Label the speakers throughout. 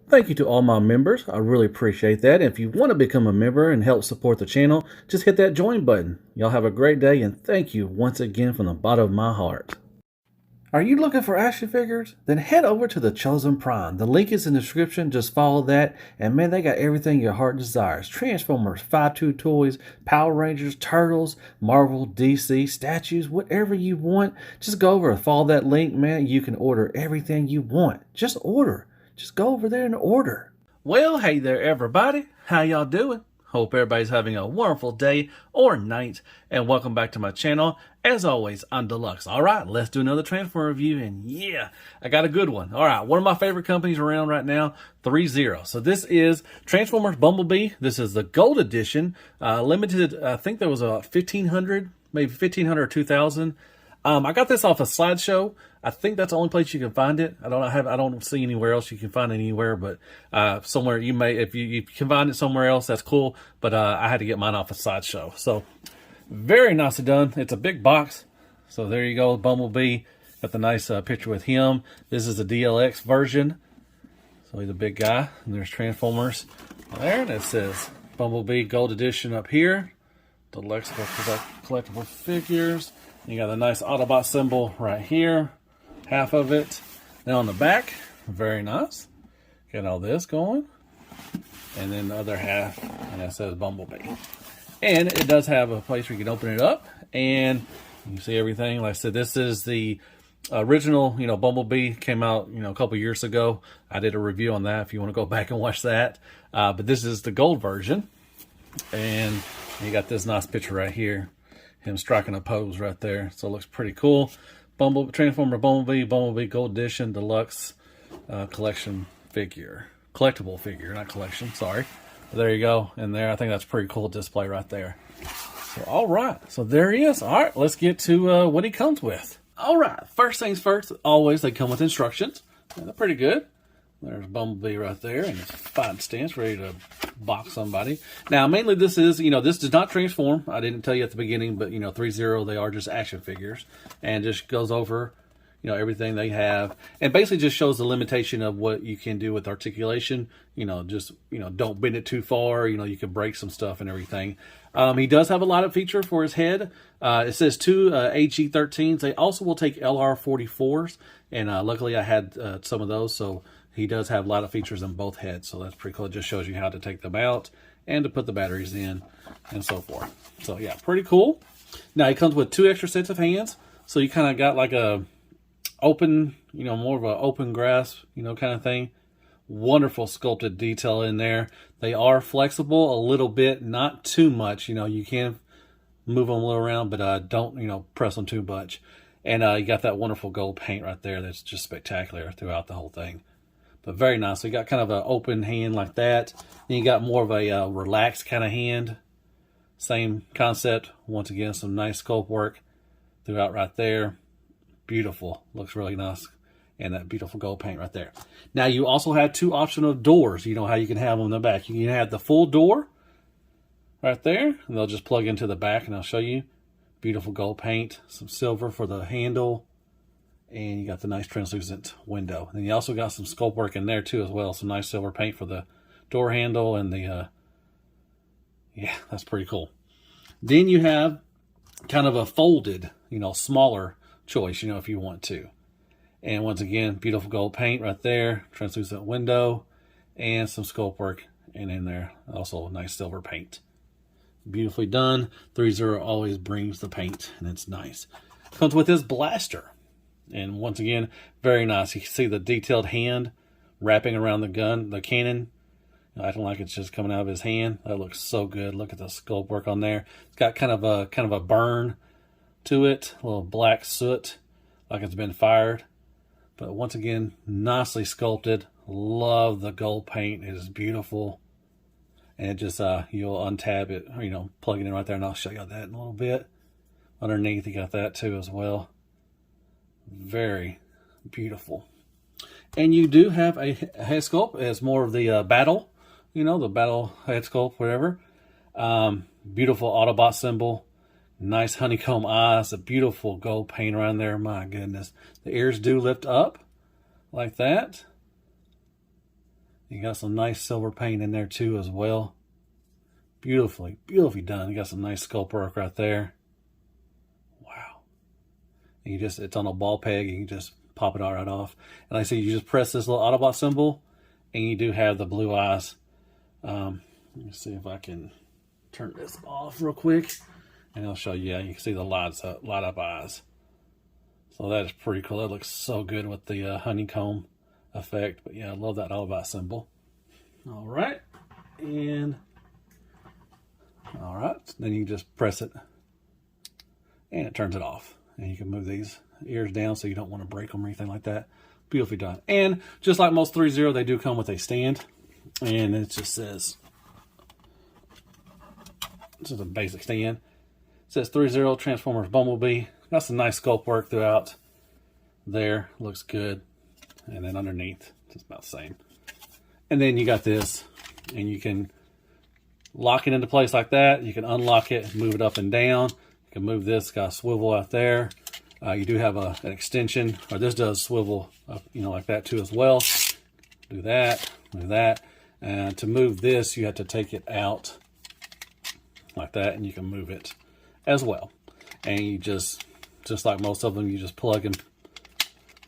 Speaker 1: Thank you to all my members. I really appreciate that. If you want to become a member and help support the channel, just hit that join button. Y'all have a great day, and thank you once again from the bottom of my heart. Are you looking for action figures? Then head over to the Chosen Prime. The link is in the description. Just follow that. And man, they got everything your heart desires. Transformers, 5-2 toys, Power Rangers, Turtles, Marvel, DC, statues, whatever you want. Just go over and follow that link, man. You can order everything you want. Just order. Just go over there and order. Well, hey there, everybody. How y'all doing? Hope everybody's having a wonderful day or night, and welcome back to my channel. As always, I'm Deluxe. All right, let's do another Transformer review, and yeah, I got a good one. All right, one of my favorite companies around right now, Threezero. So this is Transformers Bumblebee. This is the Gold Edition, limited. I think there was a 1,500, maybe 1,500 or 2,000. I got this off a Slideshow. I think that's the only place you can find it. I don't see anywhere else you can find it anywhere, but somewhere you may, if you can find it somewhere else, that's cool. But I had to get mine off a Slideshow. So very nicely done. It's a big box. So there you go, Bumblebee. Got the nice picture with him. This is the DLX version. So he's a big guy. And there's Transformers there. And it says Bumblebee Gold Edition up here. Deluxe collectible figures. You got a nice Autobot symbol right here, half of it. Now on the back, very nice. Got all this going. And then the other half, and that says Bumblebee. And it does have a place where you can open it up, and you can see everything. Like I said, this is the original, Bumblebee came out, a couple years ago. I did a review on that if you want to go back and watch that. But this is the gold version. And you got this nice picture right here. Him striking a pose right there, so it looks pretty cool. Transformer Bumblebee Gold Edition Deluxe collection figure, collectible figure, not collection. Sorry. But there you go, and there. I think that's a pretty cool display right there. So all right, so there he is. All right, let's get to what he comes with. All right, first things first. Always they come with instructions. And they're pretty good. There's Bumblebee right there in his fighting stance, ready to box somebody. Now, mainly this is, this does not transform. I didn't tell you at the beginning, but, Threezero, they are just action figures. And just goes over, everything they have. And basically just shows the limitation of what you can do with articulation. Don't bend it too far. You can break some stuff and everything. He does have a lot of feature for his head. It says 2 AG13s. They also will take LR44s. And luckily I had some of those, so he does have a lot of features in both heads, so that's pretty cool. It just shows you how to take them out and to put the batteries in and so forth. So yeah, pretty cool. Now he comes with 2 extra sets of hands, so you kind of got like a open, more of an open grasp, kind of thing. Wonderful sculpted detail in there. They are flexible a little bit, not too much. You can move them a little around, but don't press them too much. And you got that wonderful gold paint right there that's just spectacular throughout the whole thing. But very nice. So you got kind of an open hand like that. Then you got more of a relaxed kind of hand. Same concept. Once again, some nice sculpt work throughout right there. Beautiful. Looks really nice. And that beautiful gold paint right there. Now you also have 2 optional doors. You know how you can have them in the back. You can have the full door right there. And they'll just plug into the back and I'll show you. Beautiful gold paint. Some silver for the handle. And you got the nice translucent window. And you also got some sculpt work in there too as well. Some nice silver paint for the door handle and the, yeah, that's pretty cool. Then you have kind of a folded, smaller choice, if you want to. And once again, beautiful gold paint right there. Translucent window and some sculpt work in there. Also nice silver paint. Beautifully done. Threezero always brings the paint and it's nice. Comes with this blaster. And once again, very nice. You can see the detailed hand wrapping around the gun, the cannon. Acting like it's just coming out of his hand. That looks so good. Look at the sculpt work on there. It's got kind of a burn to it, a little black soot, like it's been fired. But once again, nicely sculpted. Love the gold paint. It is beautiful. And it just you'll untab it, plug it in right there, and I'll show you that in a little bit. Underneath, you got that too as well. Very beautiful. And you do have a head sculpt as more of the battle, the battle head sculpt, whatever. Beautiful Autobot symbol. Nice honeycomb eyes. A beautiful gold paint around there. My goodness. The ears do lift up like that. You got some nice silver paint in there too as well. Beautifully done. You got some nice sculpt work right there. Wow. And it's on a ball peg. You can just pop it all right off. And like I said, you just press this little Autobot symbol, and you do have the blue eyes. Let me see if I can turn this off real quick, and I'll show you. Yeah, you can see the light up eyes. So that is pretty cool. That looks so good with the honeycomb effect. But yeah, I love that Autobot symbol. All right, then you just press it, and it turns it off. And you can move these ears down so you don't want to break them or anything like that. Beautifully done. And just like most Threezero, they do come with a stand, and it just says, this is a basic stand. It says Threezero Transformers Bumblebee. Got some nice sculpt work throughout there. Looks good. And then underneath, it's about the same. And then you got this, and you can lock it into place like that. You can unlock it, move it up and down. You can move this, got a swivel out there. You do have an extension, or this does swivel up, like that too as well. Do that, move that. And to move this, you have to take it out like that, and you can move it as well. And you just like most of them, you just plug in.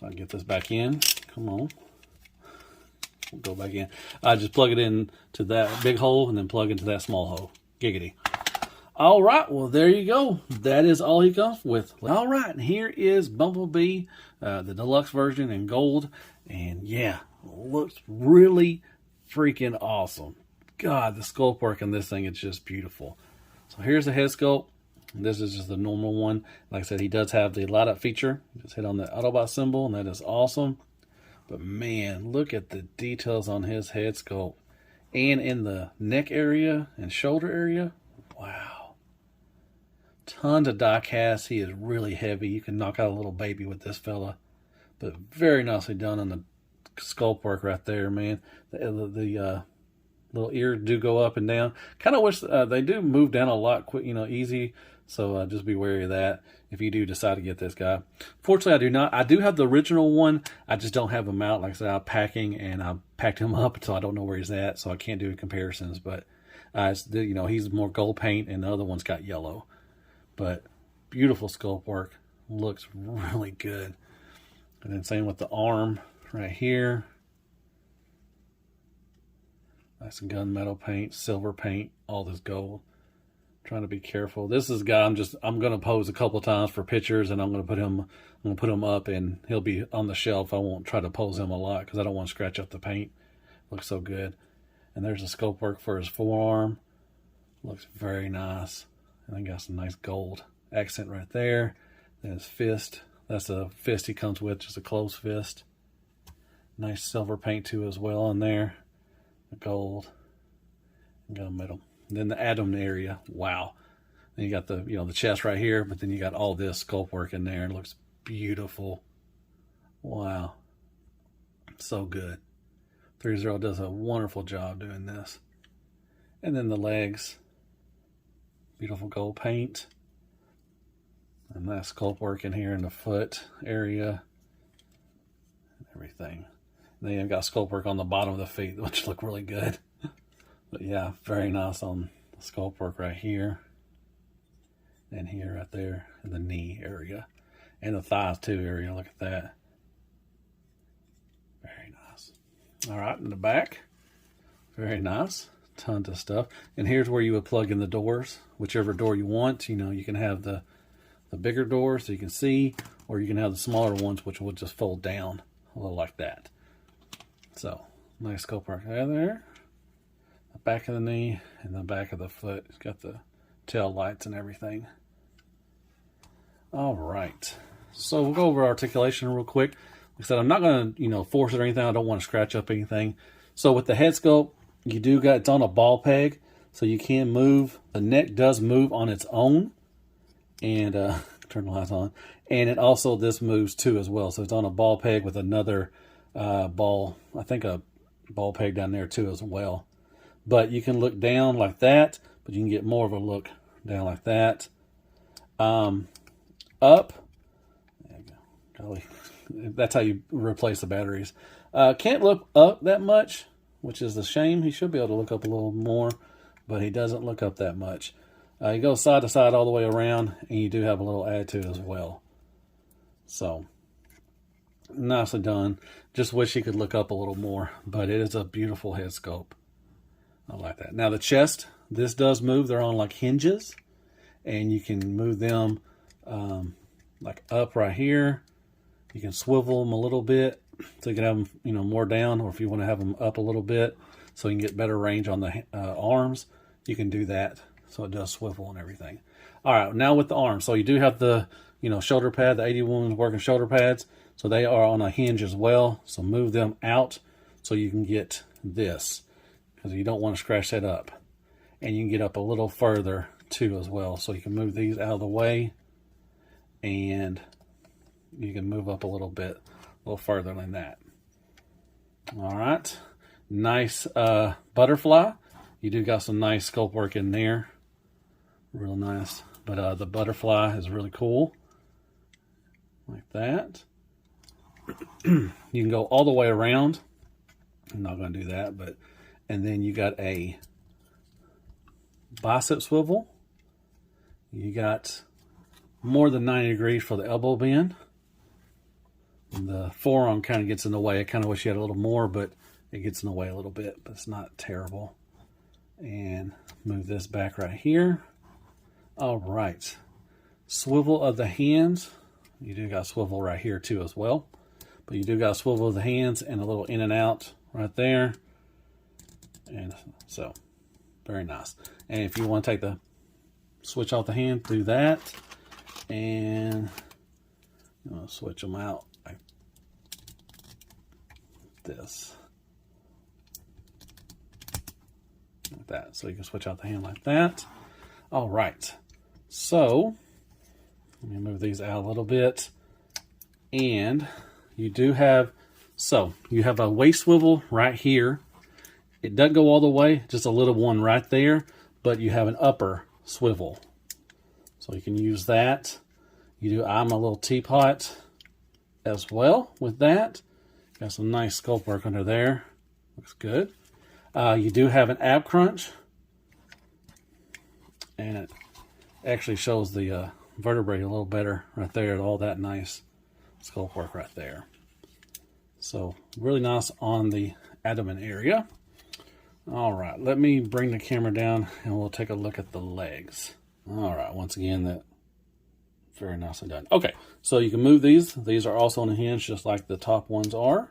Speaker 1: I'll get this back in. Come on. We'll go back in. I just plug it in to that big hole and then plug into that small hole. Giggity. All right, well, there you go. That is all he comes with. All right, and here is Bumblebee, the deluxe version in gold. And yeah, looks really freaking awesome. God, the sculpt work on this thing is just beautiful. So here's the head sculpt. This is just the normal one. Like I said, he does have the light up feature. Just hit on the Autobot symbol, and that is awesome. But man, look at the details on his head sculpt. And in the neck area and shoulder area. Wow. Tons of die cast. He is really heavy. You can knock out a little baby with this fella. But very nicely done on the sculpt work right there, man. The little ears do go up and down. Kind of wish they do move down a lot quick, easy. So just be wary of that if you do decide to get this guy. Fortunately, I do not. I do have the original one. I just don't have him out. Like I said, I'm packing, and I packed him up until I don't know where he's at, so I can't do comparisons. But he's more gold paint, and the other one's got yellow. But beautiful sculpt work. Looks really good. And then same with the arm right here. Nice gunmetal paint, silver paint, all this gold. Trying to be careful. This is a guy I'm going to pose a couple times for pictures, and I'm going to put him up, and he'll be on the shelf. I won't try to pose him a lot because I don't want to scratch up the paint. Looks so good. And there's the sculpt work for his forearm. Looks very nice. And then got some nice gold accent right there. Then his fist. That's a fist he comes with, just a closed fist. Nice silver paint too as well in there. The gold. Got a metal. Then the abdomen area, wow. Then you got the chest right here, but then you got all this sculpt work in there. It looks beautiful. Wow. So good. Threezero does a wonderful job doing this. And then the legs. Beautiful gold paint. And that sculpt work in here in the foot area. And everything. And then you've got sculpt work on the bottom of the feet, which look really good. But yeah, very nice on the sculpt work right here. And here, right there, in the knee area. And the thighs too area, look at that. Very nice. All right, in the back. Very nice. Tons of stuff. And here's where you would plug in the doors. Whichever door you want. You can have the bigger door so you can see. Or you can have the smaller ones, which will just fold down a little like that. So, nice sculpt work there. Back of the knee and the back of the foot. It's got the tail lights and everything. All right. So we'll go over articulation real quick. Like I said, I'm not going to, force it or anything. I don't want to scratch up anything. So with the head sculpt, it's on a ball peg, so you can move. The neck does move on its own. And turn the lights on. And it also, this moves too as well. So it's on a ball peg with another ball. I think a ball peg down there too as well. But you can look down like that, but you can get more of a look down like that. Up. There you go. Golly. That's how you replace the batteries. Can't look up that much which is a shame. He should be able to look up a little more, but he doesn't look up that much. He goes side to side all the way around, and you do have a little attitude as well. So, nicely done. Just wish he could look up a little more, but it is a beautiful head sculpt. I like that. Now the chest, this does move. They're on like hinges, and you can move them like up right here. You can swivel them a little bit so you can have them, you know, more down, or if you want to have them up a little bit so you can get better range on the arms, you can do that. So it does swivel and everything. All right, now with the arms. So you do have the, you know, shoulder pad, the 80 women's working shoulder pads. So they are on a hinge as well. So move them out so you can get this, because you don't want to scratch that up. And you can get up a little further too as well. So you can move these out of the way, and you can move up a little bit, a little further than that. All right, nice butterfly. You do got some nice sculpt work in there, real nice. But the butterfly is really cool, like that. You can go all the way around. I'm not going to do that, but and then you got a bicep swivel. You got more than 90 degrees for the elbow bend. The forearm kind of gets in the way. I kind of wish you had a little more, but it gets in the way a little bit, but it's not terrible. And move this back right here. All right. Swivel of the hands. You do got swivel right here too as well. But you do got swivel of the hands and a little in and out right there. And so, very nice. And if you want to take the switch off the hand, do that. And I'm going to switch them out like this. Like that. So you can switch out the hand like that. All right. So, let me move these out a little bit. And you do have, so you have a waist swivel right here. It doesn't go all the way, just a little one right there, but you have an upper swivel. So you can use that. You do, I'm a little teapot as well with that. Got some nice sculpt work under there. Looks good. You do have an ab crunch. And it actually shows the vertebrae a little better right there. All that nice sculpt work right there. So really nice on the abdomen area. All right, let me bring the camera down and we'll take a look at the legs. All right, once again, that very nicely done. Okay, so you can move these. These are also on a hinge just like the top ones are.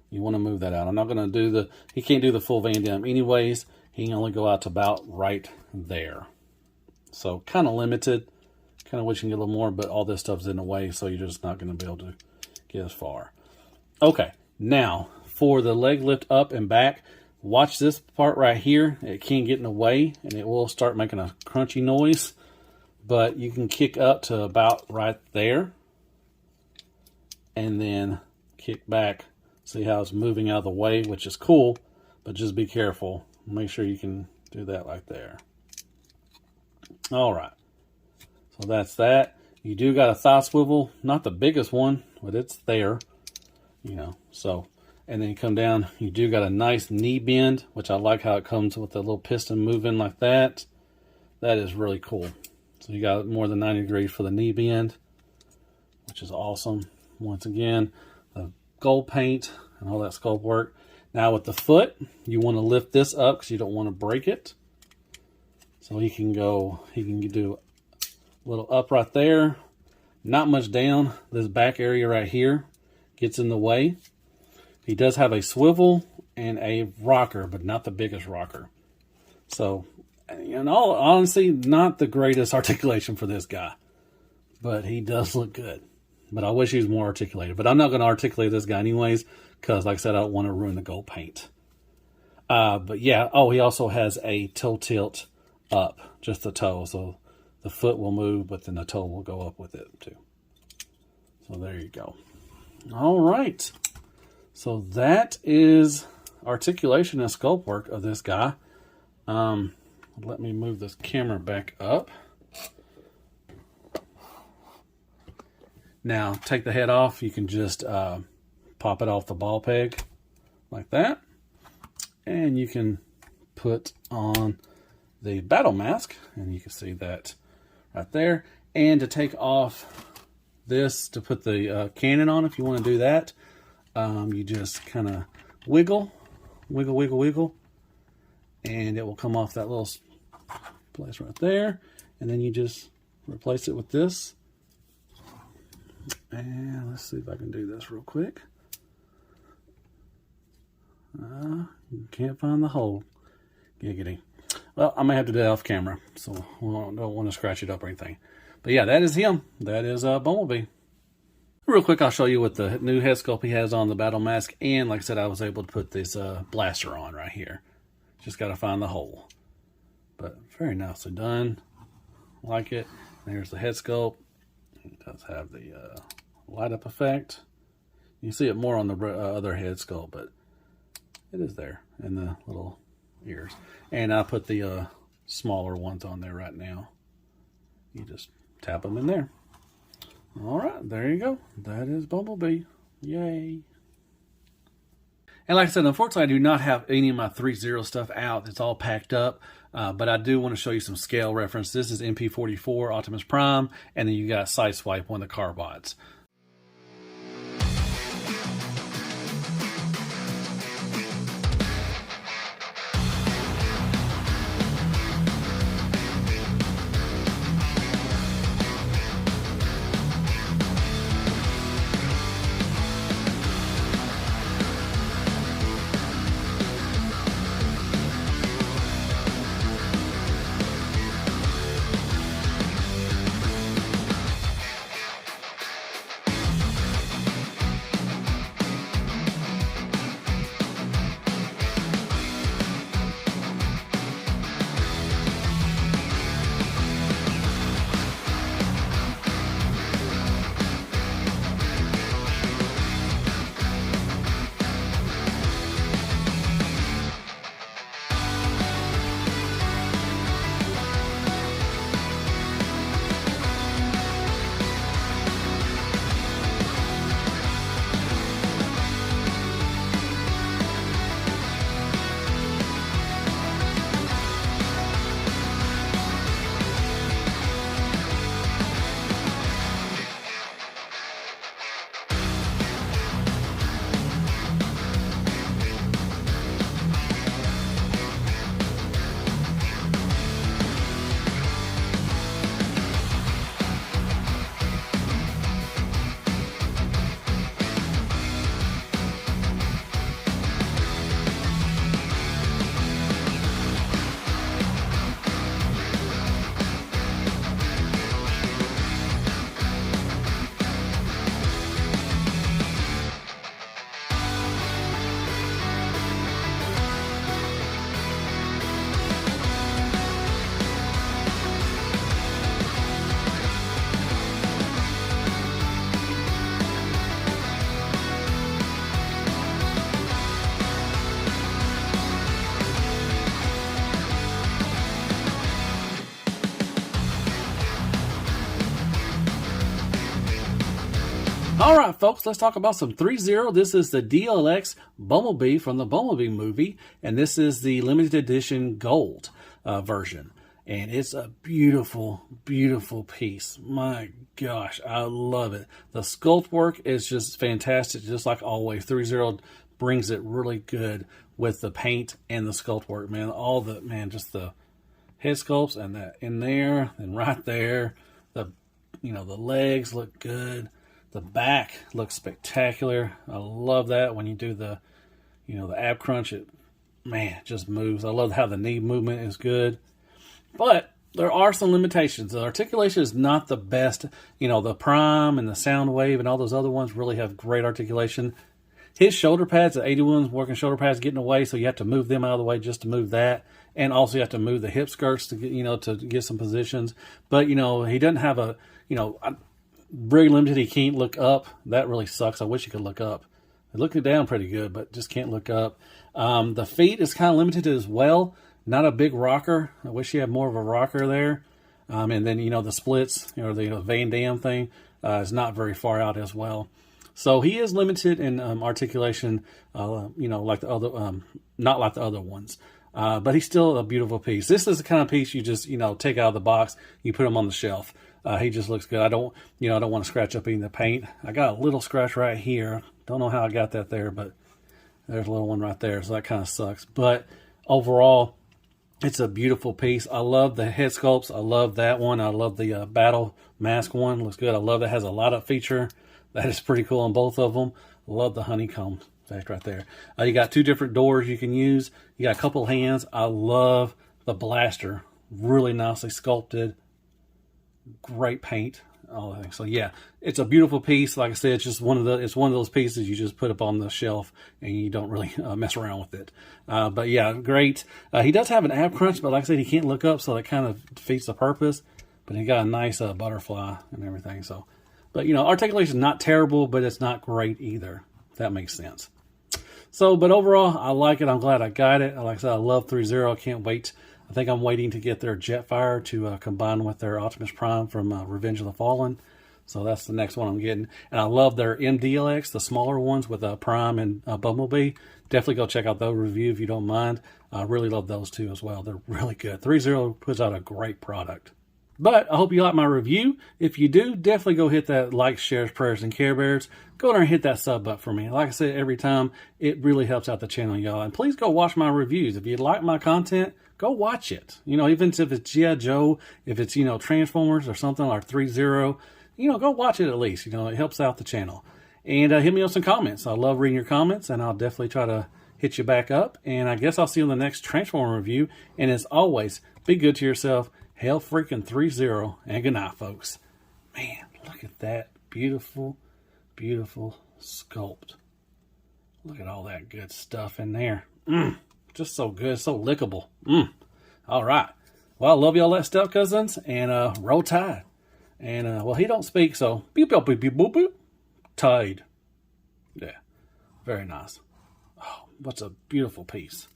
Speaker 1: You want to move that out. I'm not going to do the, he can't do the full Van Damme anyways. He can only go out to about right there. So kind of limited. Kind of wish you can get a little more, but all this stuff's in the way, so you're just not going to be able to get as far. Okay, now for the leg lift up and back, watch this part right here. It can get in the way, and it will start making a crunchy noise, but you can kick up to about right there, and then kick back. See how it's moving out of the way, which is cool, but just be careful. Make sure you can do that like there. All right. So that's that. You do got a thigh swivel, not the biggest one, but it's there, you know. So, and then you come down, you do got a nice knee bend, which I like how it comes with the little piston moving like that. That is really cool. So you got more than 90 degrees for the knee bend, which is awesome. Once again, the gold paint and all that sculpt work. Now with the foot, you want to lift this up because you don't want to break it. So he can go, he can do a little up right there, not much down. This back area right here gets in the way. He does have a swivel and a rocker, but not the biggest rocker. So, in all honesty, not the greatest articulation for this guy, but he does look good. But I wish he was more articulated. But I'm not going to articulate this guy anyways, because like I said, I don't want to ruin the gold paint. But yeah, oh, he also has a toe tilt up, just the toe. So the foot will move, but then the toe will go up with it too. So there you go. All right. So that is articulation and sculpt work of this guy. Let me move this camera back up. Now, take the head off. You can just pop it off the ball peg like that. and you can put on the battle mask, and you can see that right there. And to take off this, to put the cannon on, if you want to do that, you just kind of wiggle, and it will come off that little place right there. And then you just replace it with this. And let's see if I can do this real quick. Can't find the hole. Giggity. Well, I may have to do that off camera, so I don't want to scratch it up or anything. But yeah, that is him. That is Bumblebee. Real quick, I'll show you what the new head sculpt he has on the battle mask. And like I said, I was able to put this blaster on right here. Just got to find the hole. But very nicely done. Like it. There's the head sculpt. It does have the light up effect. You see it more on the other head sculpt, but it is there in the little ears. And I put the smaller ones on there right now. You just tap them in there. All right, there you go. That is Bumblebee. Yay. And like I said, unfortunately, I do not have any of my Threezero stuff out. It's all packed up. But I do want to show you some scale reference. This is MP44 Optimus Prime, and then you got Sideswipe, one of the Carbots. All right, folks, let's talk about some Threezero. This is the DLX Bumblebee from the Bumblebee movie, and this is the limited edition gold version. And it's a beautiful, beautiful piece. My gosh, I love it. The sculpt work is just fantastic, just like always. Threezero brings it really good with the paint and the sculpt work, man. Just the head sculpts and that in there and right there. The legs look good. The back looks spectacular. I love that when you do the ab crunch. It just moves. I love how the knee movement is good. But there are some limitations. The articulation is not the best. The Prime and the Soundwave and all those other ones really have great articulation. His shoulder pads, the 81's working shoulder pads, getting away, so you have to move them out of the way just to move that. And also you have to move the hip skirts to get, to get some positions. But, he doesn't have a, very limited. He can't look up. That really sucks. I wish he could look up. I looked it down pretty good, but just can't look up. The feet is kind of limited as well. Not a big rocker. I wish he had more of a rocker there. And then, the splits, the Van Damme thing is not very far out as well. So he is limited in articulation, you know, like the other, not like the other ones. But he's still a beautiful piece. This is the kind of piece you just, you know, take out of the box, you put him on the shelf. He just looks good. I don't want to scratch up any of the paint. I got a little scratch right here. Don't know how I got that there, but there's a little one right there, so that kind of sucks. But overall, it's a beautiful piece. I love the head sculpts. I love that one. I love the battle mask one. Looks good. I love that it has a light up feature. That is pretty cool on both of them. Love the honeycomb effect right there. You got 2 different doors you can use. You got a couple hands. I love the blaster. Really nicely sculpted. Great paint. All that. So yeah, it's a beautiful piece. Like I said, it's just one of those pieces you just put up on the shelf and you don't really mess around with it. But yeah, great. He does have an ab crunch, but like I said, he can't look up, so that kind of defeats the purpose. But he got a nice butterfly and everything. So, but you know, articulation is not terrible, but it's not great either. If that makes sense. So, but overall, I like it. I'm glad I got it. Like I said, I love Threezero. I can't wait. I think I'm waiting to get their Jetfire to combine with their Optimus Prime from Revenge of the Fallen. So that's the next one I'm getting. And I love their MDLX, the smaller ones with Prime and Bumblebee. Definitely go check out those review if you don't mind. I really love those two as well. They're really good. Threezero puts out a great product. But I hope you like my review. If you do, definitely go hit that like, shares, prayers, and care bears. Go there and hit that sub button for me. Like I said every time, it really helps out the channel, y'all. And please go watch my reviews. If you like my content, go watch it. You know, even if it's G.I. Joe, if it's, you know, Transformers or something like Threezero, you know, go watch it at least. You know, it helps out the channel. And hit me with some comments. I love reading your comments, and I'll definitely try to hit you back up. And I guess I'll see you in the next Transformer review. And as always, be good to yourself. Hail freaking Threezero, and good night, folks. Man, look at that beautiful, beautiful sculpt. Look at all that good stuff in there. Just so good, so lickable. All right. Well, I love y'all that stuff, cousins, and roll tide. And, well, he don't speak, so beep, beep, beep, beep, boop, boop. Tide. Yeah, very nice. Oh, what's a beautiful piece.